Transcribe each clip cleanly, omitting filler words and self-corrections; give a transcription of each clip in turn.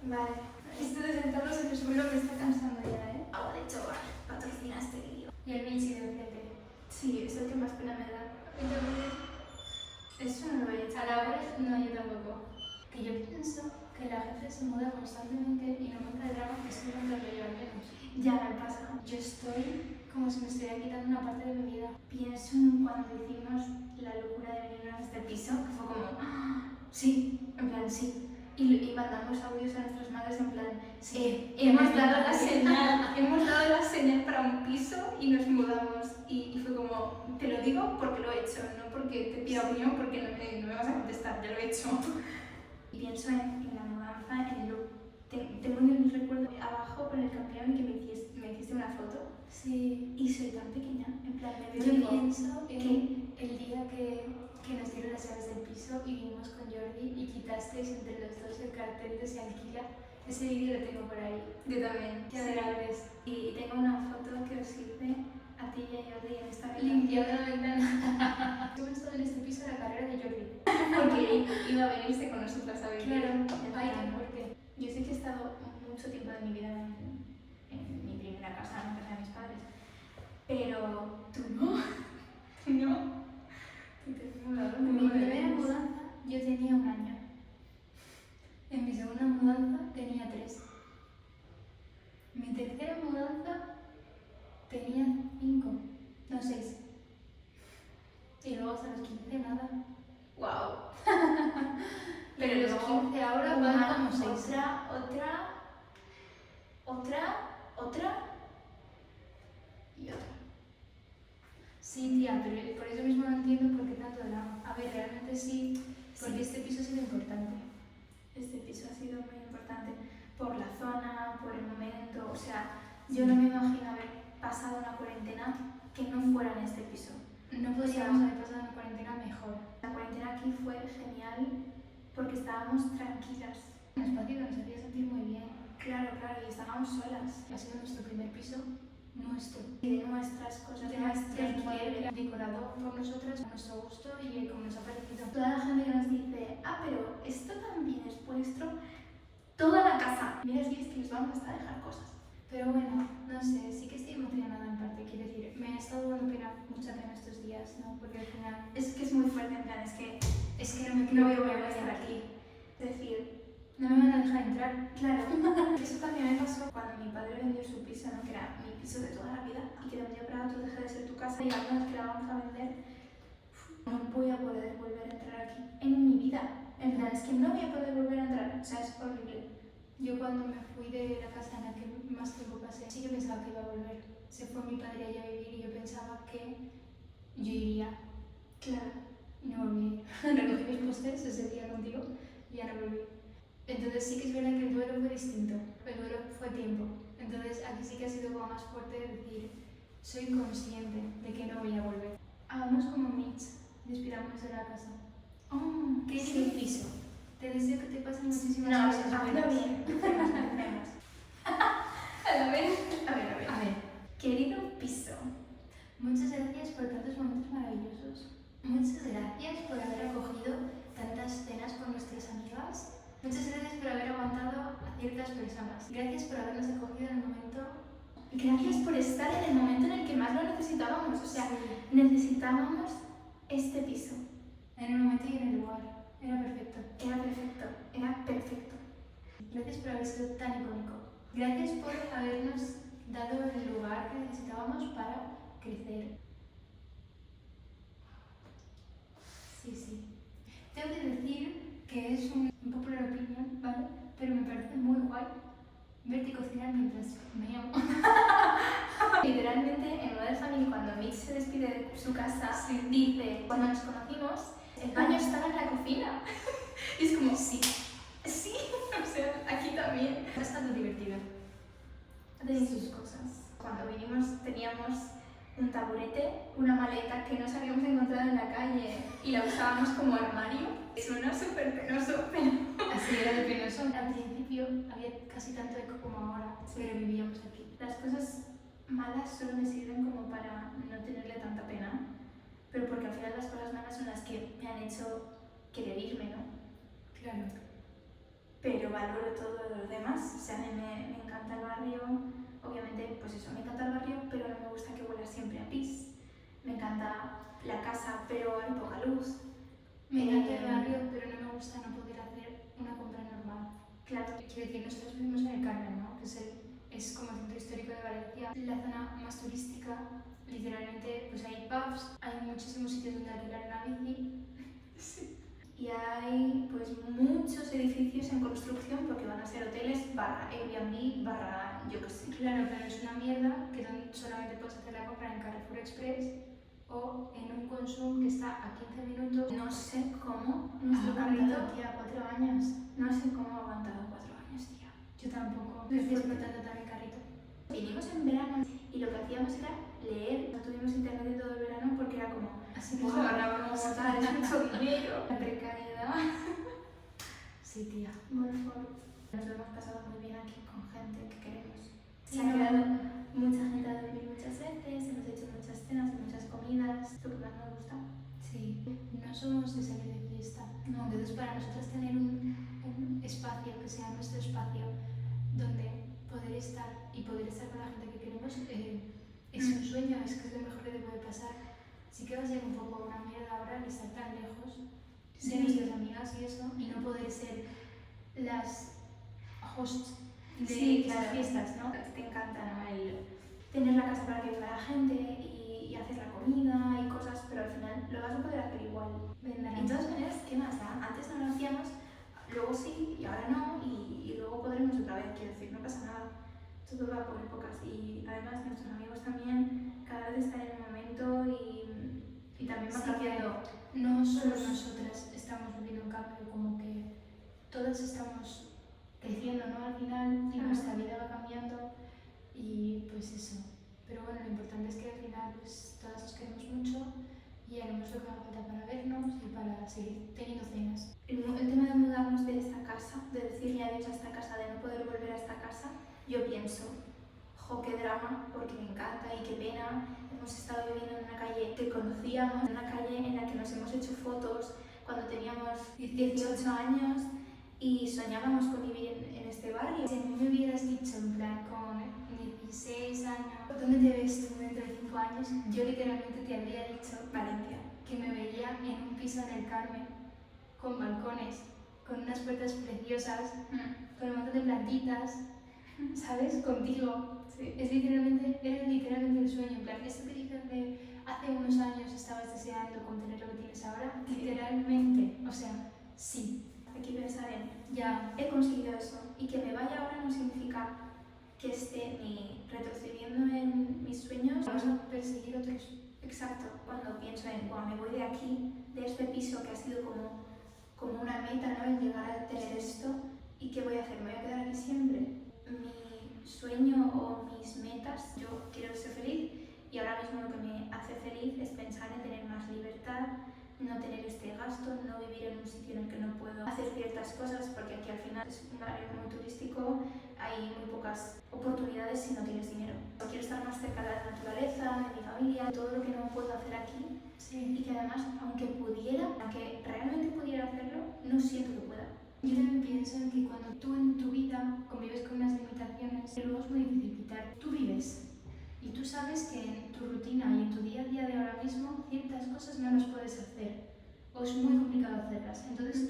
Vale. Esto de sentarnos en el suelo me está cansando ya, ¿eh? Agua de Chobar patrocina este vídeo. Y el Michi de enfrente. Sí, es el que más pena me da. Entonces, eso no lo he hecho. A la vez, no, yo tampoco. Que yo pienso que la gente se muda constantemente y no monta el drama que estoy contando yo al menos. Ya me pasa. Yo estoy como si me estuviera quitando una parte de mi vida. Pienso en cuando hicimos la locura de venirnos a este piso, que fue como, ¡ah! Sí, en plan, sí. Y mandamos audios a nuestras madres en plan, sí, hemos dado la señal para un piso y nos mudamos. Y fue como, te lo digo porque lo he hecho, no porque te pido opinión, porque no me vas a contestar, ya lo he hecho. Y pienso en la mudanza, en el look. Tengo un recuerdo abajo con el campeón que me hiciste una foto. Sí. Y soy tan pequeña, en plan, me veo Yo y digo, pienso ¿qué? en el día que nos dieron las llaves del piso y vinimos con Jordi y quitasteis entre los dos el cartel de se alquila. Ese vídeo lo tengo por ahí. Yo también. Qué adorables. Y tengo una foto que os hice a ti y a Jordi en esta ventana. Limpiando la ventana. Hemos estado en este piso la carrera de Jordi. Porque iba a venirse con nosotras a vivir. Claro. En Ay, verano. qué fuerte. Yo sé que he estado mucho tiempo de mi vida en mi primera casa, en casa de mis padres. Pero tú no. Tú no. Tú te has mudado. En mi primera mudanza yo tenía 1 año. En mi segunda mudanza tenía 3. Mi tercera mudanza tenía 5, no 6. Y luego hasta los 15 nada. Wow. Pero los 15 ahora van como 6. Otra y otra. Sí, tía, pero por eso mismo no entiendo por qué tanto drama. A ver, realmente sí, porque Sí. este piso ha sido importante. Este piso ha sido muy importante por la zona, por el momento. O sea, yo no me imagino haber pasado una cuarentena que no fuera en este piso. No podríamos haber pasado una cuarentena mejor. La cuarentena aquí fue genial porque estábamos tranquilas. Un espacio que nos hacía sentir muy bien. Claro, y estábamos solas. Ha sido nuestro primer piso, nuestro. Y de nuestras cosas, de nuestros muebles. Decorado por nosotras, a nuestro gusto y como nos ha parecido. Toda la gente que nos dice, pero esto también es vuestro, toda la casa. Mira si es que nos vamos hasta a dejar cosas. Pero bueno, no sé, sí que estoy emocionada en parte, quiero decir, me ha estado dando mucha pena estos días, ¿no? Porque al final Es que es muy fuerte, en plan, es que no me no creo voy que a voy a estar estar aquí. aquí. Es decir, No me van a dejar entrar. claro, eso también me pasó cuando mi padre vendió su piso, ¿no? Que era mi piso de toda la vida y que de un día para otro deja de ser tu casa y alguna vez que la vamos a vender, no voy a poder volver a entrar aquí en mi vida. En plan, es que no voy a poder volver a entrar, o sea, es horrible. Yo cuando me fui de la casa en la que más tiempo pasé, sí que pensaba que iba a volver. Se fue mi padre allá a vivir y yo pensaba que yo iría. Claro. Y no volví. Recogí mis pósters ese día contigo y ya no volví. Entonces sí que es verdad que el duelo fue distinto. El duelo fue tiempo. Entonces aquí sí que ha sido como más fuerte decir, soy consciente de que no voy a volver. Hagamos como Mitch, despidámonos de la casa. Oh, ¿Qué sí. piso? Te deseo que te pasen muchísimas No, cosas hazlo buenas. bien. Empecemos. A ver. Querido piso, Muchas gracias por tantos momentos maravillosos. Muchas gracias por haber acogido tantas cenas con nuestras amigas. Muchas gracias por haber aguantado a ciertas personas. Gracias por habernos acogido en el momento. gracias por estar en el momento en el que más lo necesitábamos. O sea, Sí. necesitábamos este piso. En el momento y en el lugar. Era perfecto. Era perfecto. Gracias por haber sido tan icónico. Gracias por habernos dado el lugar que necesitábamos para crecer. Sí. Tengo que decir que es un popular opinion, ¿vale? Pero me parece muy guay verte cocinar mientras me amo. Literalmente, en Modern Family, cuando Mitch se despide de su casa, dice, cuando nos conocimos, el baño estaba en la cocina. Y es como, sí, o sea, aquí también. Es bastante divertido. De sus cosas. Cuando vinimos teníamos un taburete, una maleta que nos habíamos encontrado en la calle y la usábamos como armario. Suena súper penoso, pero... Así era de penoso. Al principio había casi tanto eco como ahora, pero vivíamos aquí. Las cosas malas solo me sirven como para no tenerle tanta pena, pero porque al final las cosas malas son las que me han hecho querer irme, ¿no? Claro. Pero pero valoro todo lo demás. O sea, me encanta el barrio, obviamente, pues eso, me encanta el barrio, pero no me gusta que huela siempre a pis. Me encanta la casa, pero hay poca luz. Me encanta el barrio, pero no me gusta no poder hacer una compra normal. Claro. Quiero decir, nosotros vivimos en el Carmen, ¿no? Que es como el centro histórico de Valencia, la zona más turística. Literalmente, pues hay pubs, hay muchísimos sitios donde alquilar una bici. Sí. Y hay pues muchos edificios en construcción porque van a ser hoteles barra Airbnb, barra yo qué sé. Claro, pero es una mierda que solamente puedes hacer la compra en Carrefour Express o en un Consum que está a 15 minutos. No sé cómo Nuestro ha carrito, aguantado, tía, 4 años. no sé cómo ha aguantado 4 años, tía. Yo tampoco. Qué Estoy fuerte. explotando también carrito. Vinimos en verano y lo que hacíamos era leer. No tuvimos internet de todo el verano porque era como, Así que nos ahorrábamos tal, es mucho dinero. La precariedad. Sí, tía. Por favor. Nos lo hemos pasado muy bien aquí con gente que queremos. Sí, Se ha quedado mucha gente a dormir muchas veces, hemos hecho muchas cenas y muchas comidas. Lo que más nos gusta. Sí, no somos de salir de fiesta. No. Entonces, para nosotros tener un espacio que sea nuestro espacio donde poder estar y poder estar con la gente que queremos es un sueño, es que es lo mejor que te puede pasar. Sí que va a ser un poco una mierda ahora el estar tan lejos de nuestras amigas y eso, y no poder ser las hosts de las fiestas, ¿no? Te encanta, ¿no? El tener la casa para que venga la gente y hacer la comida y cosas, pero al final lo vas a poder hacer igual. Vendrán. De todas maneras, ¿qué más da? Antes no lo hacíamos, luego sí y ahora no, y luego podremos otra vez, quiero decir, no pasa nada. Todo va por épocas y además nuestros amigos también cada vez están en el momento y también van Sí, cambiando. No solo nosotras estamos viviendo un cambio, como que todas estamos creciendo, ¿no? Al final, y nuestra vida va cambiando y pues eso. Pero bueno, lo importante es que al final pues todas nos queremos mucho y haremos lo que haga falta para vernos y para seguir teniendo cenas. El tema de mudarnos de esta casa, de decirle adiós a esta casa, de no poder volver a esta casa, yo pienso, jo, qué drama, porque me encanta y qué pena. Hemos estado viviendo en una calle que conocíamos, en una calle en la que nos hemos hecho fotos cuando teníamos 18 años y soñábamos con vivir en este barrio. Si a mí me hubieras dicho, en plan, con 16 años, ¿dónde te ves tú dentro de 5 años? Yo literalmente te habría dicho Valencia. que me veía en un piso en el Carmen, con balcones, con unas puertas preciosas, con un montón de plantitas, ¿sabes? Contigo. Sí. Eres literalmente el sueño, en plan, esto que dices de hace unos años estabas deseando con tener lo que tienes ahora, literalmente, o sea, sí. Hay que pensar en, Ya, he conseguido eso y que me vaya ahora no significa que esté ni retrocediendo en mis sueños. vamos a perseguir otros. Exacto, cuando pienso en, bueno, me voy de aquí, de este piso que ha sido como una meta, ¿no? El llegar a tener esto, ¿y qué voy a hacer? ¿Me voy a quedar aquí siempre? Mi sueño o mis metas, yo quiero ser feliz y ahora mismo lo que me hace feliz es pensar en tener más libertad, no tener este gasto, no vivir en un sitio en el que no puedo hacer ciertas cosas, porque aquí al final es un barrio muy turístico, hay muy pocas oportunidades si no tienes dinero. Quiero estar más cerca de la naturaleza, de mi familia, de todo lo que no puedo hacer aquí. Sí. Y que además, aunque realmente pudiera hacerlo, no siento que pueda. Yo también pienso en que cuando tú en tu vida convives con unas limitaciones, luego es muy difícil quitar. Tú vives y tú sabes que en tu rutina y en tu día a día de ahora mismo ciertas cosas no las puedes hacer o es muy complicado hacerlas. Entonces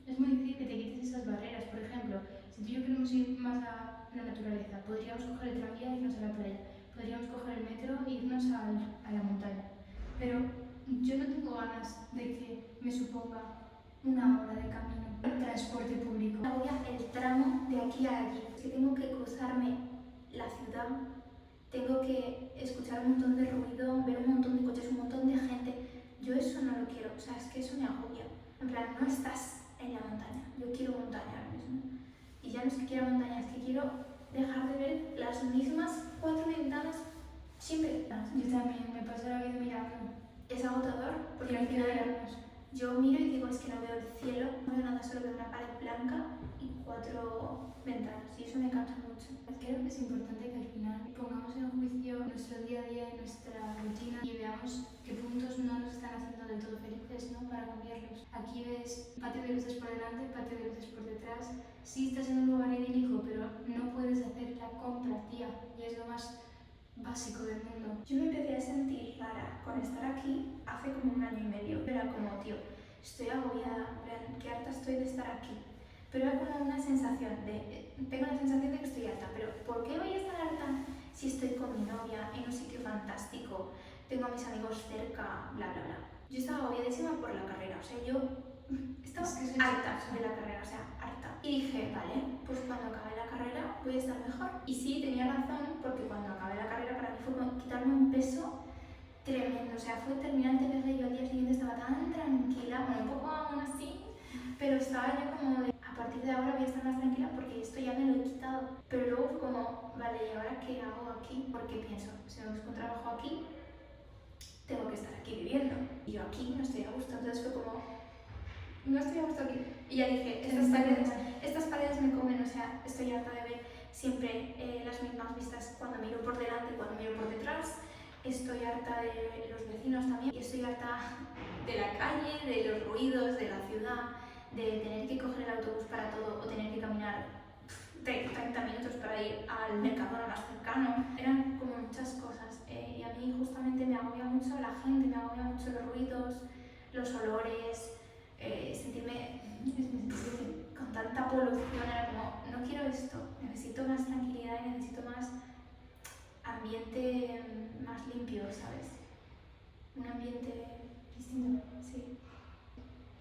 es muy difícil que te quites esas barreras. Por ejemplo, si tú y yo queremos ir más a la naturaleza, podríamos coger el tranvía e irnos a la playa, podríamos coger el metro e irnos a la montaña. Pero yo no tengo ganas de que me suponga una hora de camino en transporte público. Voy a el tramo de aquí a allí. Es que tengo que cruzarme la ciudad, tengo que escuchar un montón de ruido, ver un montón de coches, un montón de gente. Yo eso no lo quiero, o sea, es que eso me agobia. En plan, no estás en la montaña, yo quiero montaña ahora mismo. Y ya no es que quiera montaña, es que quiero dejar de ver las mismas 4 ventanas siempre. Yo también me paso la vida mirando. Es agotador porque Porque al hay que final vernos. yo miro y digo, es que no veo el cielo, no veo nada, solo veo una pared blanca y 4 ventanas y eso me cansa mucho. Creo que es importante que al final pongamos en juicio nuestro día a día y nuestra rutina y veamos qué puntos no nos están haciendo del todo felices, ¿no? Para cambiarlos. Aquí ves patio de luces por delante, patio de luces por detrás. Sí, estás en un lugar idílico, pero no puedes hacer la compra, tía, y es lo más básico del mundo. Yo me empecé a sentir rara con estar aquí hace como 1 año y medio. Era como, tío, estoy agobiada, en plan, qué harta estoy de estar aquí. Pero era como una sensación tengo la sensación de que estoy harta, pero ¿por qué voy a estar harta si estoy con mi novia en un sitio fantástico, tengo a mis amigos cerca, bla, bla, bla? Yo estaba agobiadísima por la carrera, o sea, yo estaba harta de la carrera, o sea, harta. Y dije, vale, pues cuando acabe la carrera voy a estar mejor. Y sí, tenía razón, porque cuando acabé la carrera para mí fue como quitarme un peso tremendo, o sea, fue terminar el TFG y yo al día siguiente estaba tan tranquila, bueno, un poco aún así, pero estaba yo como de, a partir de ahora voy a estar más tranquila porque esto ya me lo he quitado. Pero luego fue como, vale, ¿y ahora qué hago aquí? Porque pienso, si me busco un trabajo aquí, tengo que estar aquí viviendo. Y yo aquí no estoy a gusto, entonces fue como, no estoy a gusto aquí. Y ya dije, estas paredes me comen, o sea, estoy harta de ver siempre las mismas vistas cuando miro por delante y cuando miro por detrás. Estoy harta de los vecinos también y estoy harta de la calle, de los ruidos, de la ciudad, de tener que coger el autobús para todo o tener que caminar 30 minutos para ir al Mercadona más cercano. Eran como muchas cosas y a mí justamente me agobia mucho la gente, me agobia mucho los ruidos, los olores, sentirme con tanta polución. Era como, no quiero esto, necesito más tranquilidad y necesito más ambiente más limpio, ¿sabes? Un ambiente distinto, sí.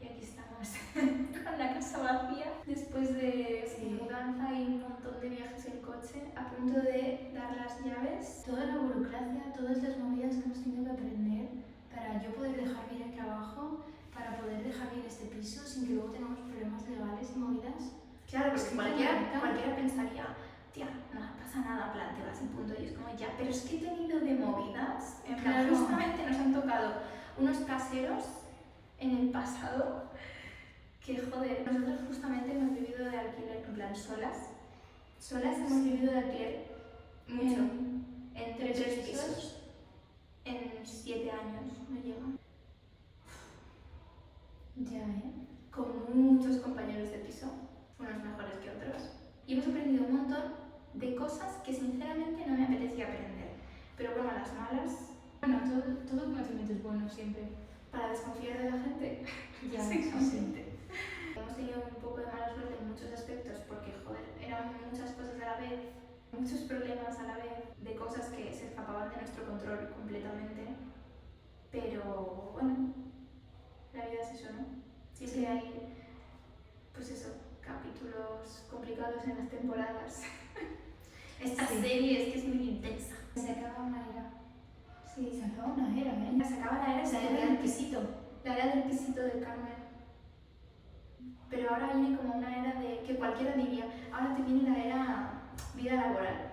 Y aquí estamos, con la casa vacía, después de mudanza y un montón de viajes en coche, a punto de dar las llaves. Toda la burocracia, todas las movidas que hemos tenido que aprender para yo poder dejar bien el trabajo, para poder dejar bien este piso sin que luego tengamos problemas legales y movidas. Claro, porque cualquiera pensaría, tía, no pasa nada, en plan, te vas y punto. Y es como, ya, pero es que he tenido de movidas, en plan, Claro. justamente nos han tocado unos caseros en el pasado que, joder, nosotros justamente hemos vivido de alquiler, en plan, solas hemos vivido de alquiler mucho, en 3 pisos, en 7 años, no llega. Ya, Con muchos compañeros de piso, unos mejores que otros, y hemos aprendido un montón de cosas que sinceramente no me apetecía aprender, pero bueno, a las malas, Bueno, todo conocimiento es bueno siempre. para desconfiar de la gente, Ya, sí. sí. Hemos tenido un poco de mala suerte en muchos aspectos porque, joder, eran muchas cosas a la vez, muchos problemas a la vez, de cosas que se escapaban de nuestro control completamente, pero bueno, la vida es eso, ¿no? Siempre hay, pues eso, capítulos complicados en las temporadas. Esta serie es que es muy intensa. Se acaba una era. Sí, Se acaba una era, se acaba la era, La era del pisito. la era del pisito del Carmen. Pero ahora viene como una era de que cualquiera diría, ahora te viene la era vida laboral.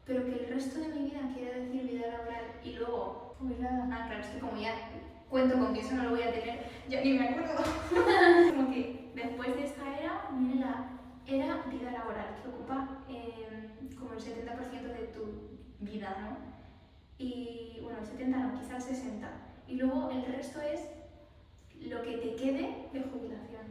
Pero que el resto de mi vida quiere decir vida laboral y luego, claro, es que como ya cuento con que eso no lo voy a tener, ya ni me acuerdo. Como que después de esta era viene la era vida laboral, que ocupa como el 70% de tu vida, ¿no? Y bueno, el 70 no, quizás el 60. Y luego el resto es lo que te quede de jubilación.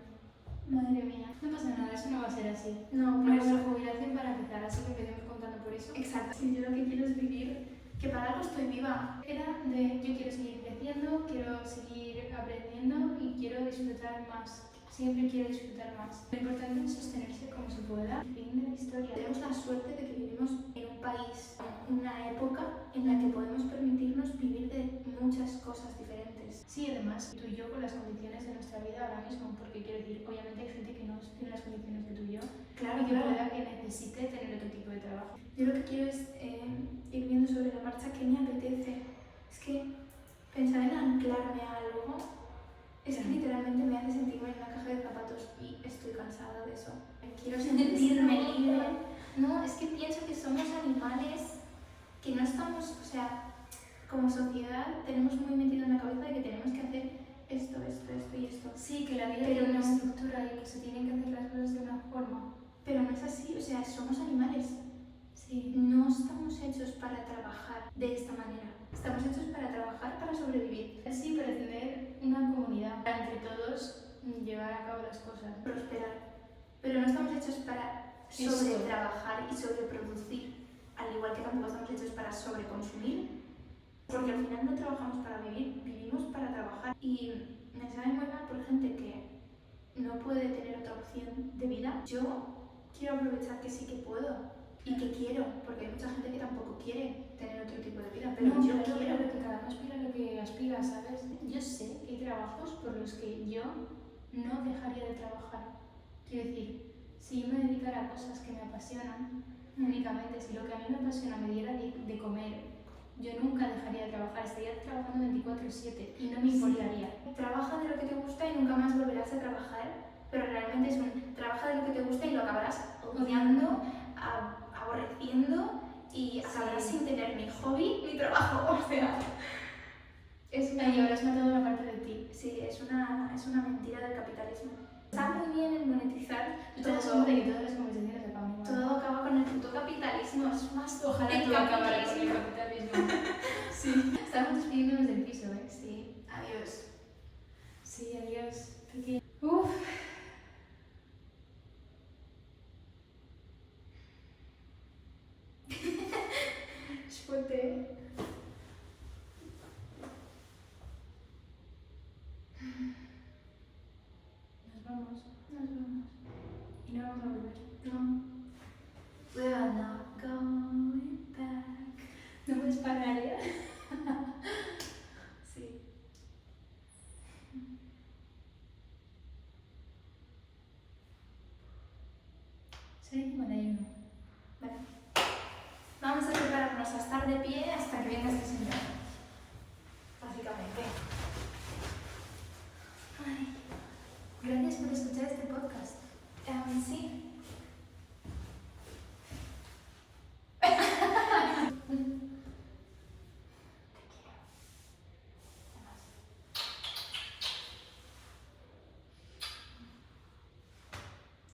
Madre mía. No pasa nada, eso no va a ser así. No, por No eso. la jubilación para empezar, así que empecemos contando por eso. Exacto. Sí, yo lo que quiero es vivir, que para algo estoy viva. Era de yo quiero seguir creciendo, quiero seguir aprendiendo y quiero disfrutar más. Siempre quiero disfrutar más. Lo importante es sostenerse como se pueda. Fin de la historia. Tenemos la suerte de que vivimos en un país, una época en la que podemos permitirnos vivir de muchas cosas diferentes. Sí, además, tú y yo con las condiciones de nuestra vida ahora mismo, porque quiero decir, obviamente hay gente que no tiene las condiciones que tú y yo, Claro, y que pueda que necesite tener otro tipo de trabajo. Yo lo que quiero es ir viendo sobre la marcha qué me apetece. Es que pensar en anclarme a algo es que literalmente me hace sentirme en una caja de zapatos y estoy cansada de eso. Quiero sentirme libre. No, es que pienso que somos animales que no estamos, o sea, como sociedad tenemos muy metido en la cabeza de que tenemos que hacer esto y esto. Sí, que la vida Pero tiene una no. estructura cultura y que se tienen que hacer las cosas de una forma. Pero no es así, o sea, somos animales. Sí. No estamos hechos para trabajar de esta manera. Estamos hechos para trabajar para sobrevivir, Sí, para tener una comunidad, para entre todos llevar a cabo las cosas. prosperar. Pero no estamos hechos para sobretrabajar y sobreproducir. Al igual que tampoco estamos hechos para sobreconsumir. Porque al final no trabajamos para vivir, vivimos para trabajar. Y me sabe muy mal por gente que no puede tener otra opción de vida. Yo quiero aprovechar que sí que puedo y que quiero, porque hay mucha gente que tampoco quiere tener otro tipo de vida, pero No, yo claro, quiero. pero que cada uno aspira a lo que aspira, ¿sabes? Yo sé que hay trabajos por los que yo no dejaría de trabajar. Quiero decir, si yo me dedicara a cosas que me apasionan, únicamente si lo que a mí me apasiona me diera de comer, yo nunca dejaría de trabajar, estaría trabajando 24/7 y no me importaría. Trabaja de lo que te gusta y nunca más volverás a trabajar, pero realmente es un trabaja de lo que te gusta y lo acabarás odiando, aborreciendo y acabarás sin tener ni hobby ni trabajo. O sea, es una, Y ahora has matado una parte de ti. sí, es una mentira del capitalismo. Está muy bien el monetizar Todos todo. somos de que todas las conversaciones acaban igual. Todo acaba con el puto capitalismo, es más Ojalá el todo acabara con el capitalismo. capitalismo. Sí. Estamos despidiéndonos del piso, ¿eh? Sí, adiós. Sí, adiós. Pequeño. Uf. Es fuerte, ¿eh? Nos vamos. Nos vamos. Y no vamos a volver. No. We're not going back. No puedes parar, ¿eh? Sí. Soy 51. Vale. Vamos a prepararnos a estar de pie hasta que venga este señor. Básicamente. Ay. Gracias por escuchar este podcast. Sí.